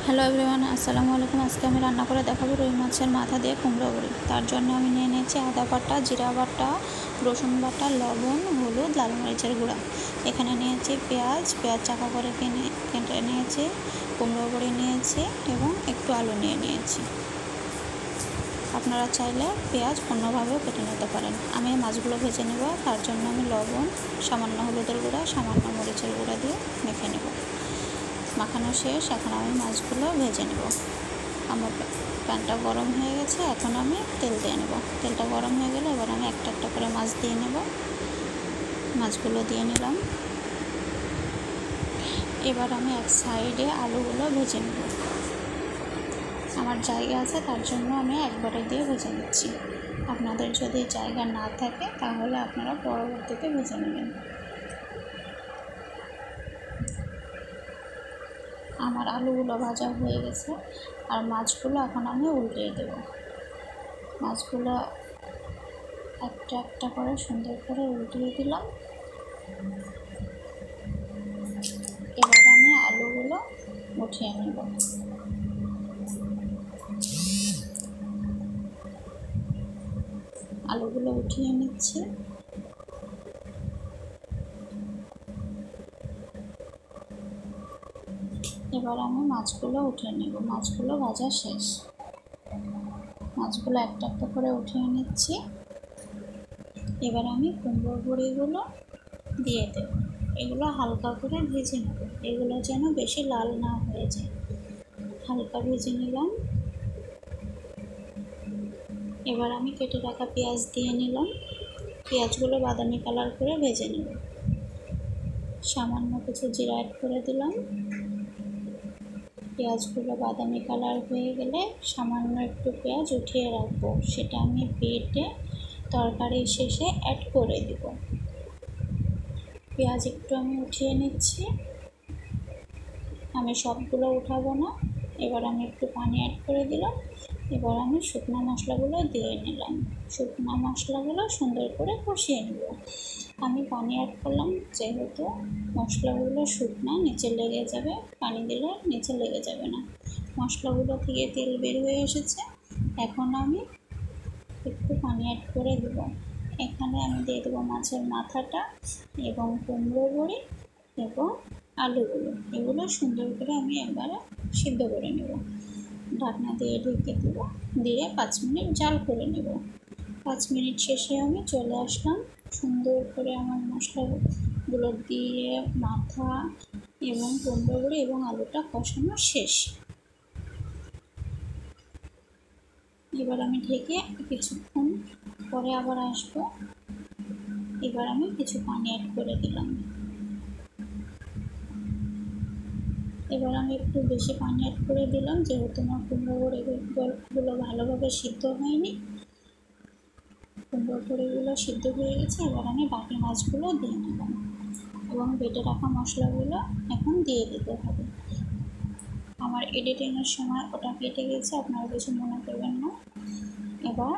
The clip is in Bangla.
হ্যালো এভরিওয়ান, আসসালামু আলাইকুম। আজকে আমি রান্না করে দেখাবো রুই মাছের মাথা দিয়ে কুমড়ো বড়ি। তার জন্য আমি নিয়ে নিয়েছি আদা বাটা, জিরা বাটা, রসুন বাটা, লবণ, হলুদ, লাল মরিচের গুঁড়া। এখানে নিয়েছি পেঁয়াজ চাকা করে কেটে নিয়েছি, কুমড়ো বড়ি নিয়েছি এবং একটু আলু নিয়ে নিয়েছি। আপনারা চাইলে পেঁয়াজ অন্যভাবেও কেটে নিতে পারেন। আমি মাছগুলো ভেজে নেব। তার জন্য আমি লবণ, সামান্য হলুদের গুঁড়া, সামান্য মরিচের গুঁড়া দিয়ে মেখে নেব। মাখানো শেষ। এখন আমি মাছগুলো ভেজে নেব। আমার প্যানটা গরম হয়ে গেছে, এখন আমি তেল দিয়ে নেব। তেলটা গরম হয়ে গেলে এবার আমি একটা একটা করে মাছ দিয়ে নেব। মাছগুলো দিয়ে নিলাম। এবার আমি এক সাইডে আলুগুলো ভেজে নেব। আমার জায়গা আছে, তার জন্য আমি একবারে দিয়ে ভেজে নিচ্ছি। আপনাদের যদি জায়গা না থাকে তাহলে আপনারা পরবর্তীতে ভেজে নেবেন। আমার আলুগুলো ভাজা হয়ে গেছে, আর মাছগুলো এখন আমি উল্টিয়ে দেব। মাছগুলো একটা একটা করে সুন্দর করে উল্টিয়ে দিলাম। এবার আমি আলুগুলো উঠিয়ে নেব। আলুগুলো উঠিয়ে নিচ্ছি। এবার আমি মাছগুলো উঠিয়ে নেব। মাছগুলো ভাজা শেষ। মাছগুলো একটা একটা করে উঠিয়ে নিচ্ছি। এবার আমি কুমড়ো বড়িগুলো দিয়ে দেব। এগুলো হালকা করে ভেজে নেব। এগুলো যেন বেশি লাল না হয়ে যায়। হালকা ভেজে নিলাম। এবার আমি কেটে রাখা পেঁয়াজ দিয়ে নিলাম। পেঁয়াজগুলো বাদামি কালার করে ভেজে নেব। সামান্য কিছু জিরা অ্যাড করে দিলাম। পেঁয়াজগুলো বাদামি কালার হয়ে গেলে সামান্য একটু পেঁয়াজ উঠিয়ে রাখবো, সেটা আমি বেটে তরকারি শেষে অ্যাড করে দেব। পেঁয়াজ একটু আমি উঠিয়ে নিচ্ছি। আমি সবগুলো উঠাবো না। এবার আমি একটু পানি অ্যাড করে দিলাম। এবার আমি শুকনো মশলাগুলো দিয়ে নিলাম। শুকনো মশলাগুলো সুন্দর করে কষিয়ে নেব। আমি পানি অ্যাড করলাম, যেহেতু মশলাগুলো শুকনো, নিচে লেগে যাবে। পানি দিলে নিচে লেগে যাবে না। মশলাগুলো থেকে তেল বের হয়ে এসেছে। এখন আমি একটু পানি অ্যাড করে দেব। এখানে আমি দিয়ে দেবো মাছের মাথাটা এবং কুমড়ো বড়ি এবং আলুগুলো। এগুলো সুন্দর করে আমি একবারে সিদ্ধ করে নেব। ঢাকনা দিয়ে ঢেকে দেবো, দিয়ে 5 মিনিট জাল করে নেব। 5 মিনিট শেষে আমি চলে আসলাম। সুন্দর করে আমার মশলাগুলো দিয়ে মাথা এবং কুমড়ো বড়ি এবং আলুটা কষানো শেষ। এবার আমি ঢেকে কিছুক্ষণ পরে আবার আসবো। এবার আমি কিছু পানি অ্যাড করে দিলাম। এবার আমি একটু বেশি পানি অ্যাড করে দিলাম, যেহেতু আমার কুমড়ো বড়িগুলো ভালোভাবে সিদ্ধ হয়নি। কুমড়ো বড়িগুলো সিদ্ধ হয়ে গেছে। এবার আমি বাকি মাছগুলো দিয়ে নিলাম এবং বেটে রাখা মশলাগুলো এখন দিয়ে দিতে হবে। আমার এডিটিংয়ের সময় ওটা কেটে গেছে, আপনারা কিছু মনে করবেন না। এবার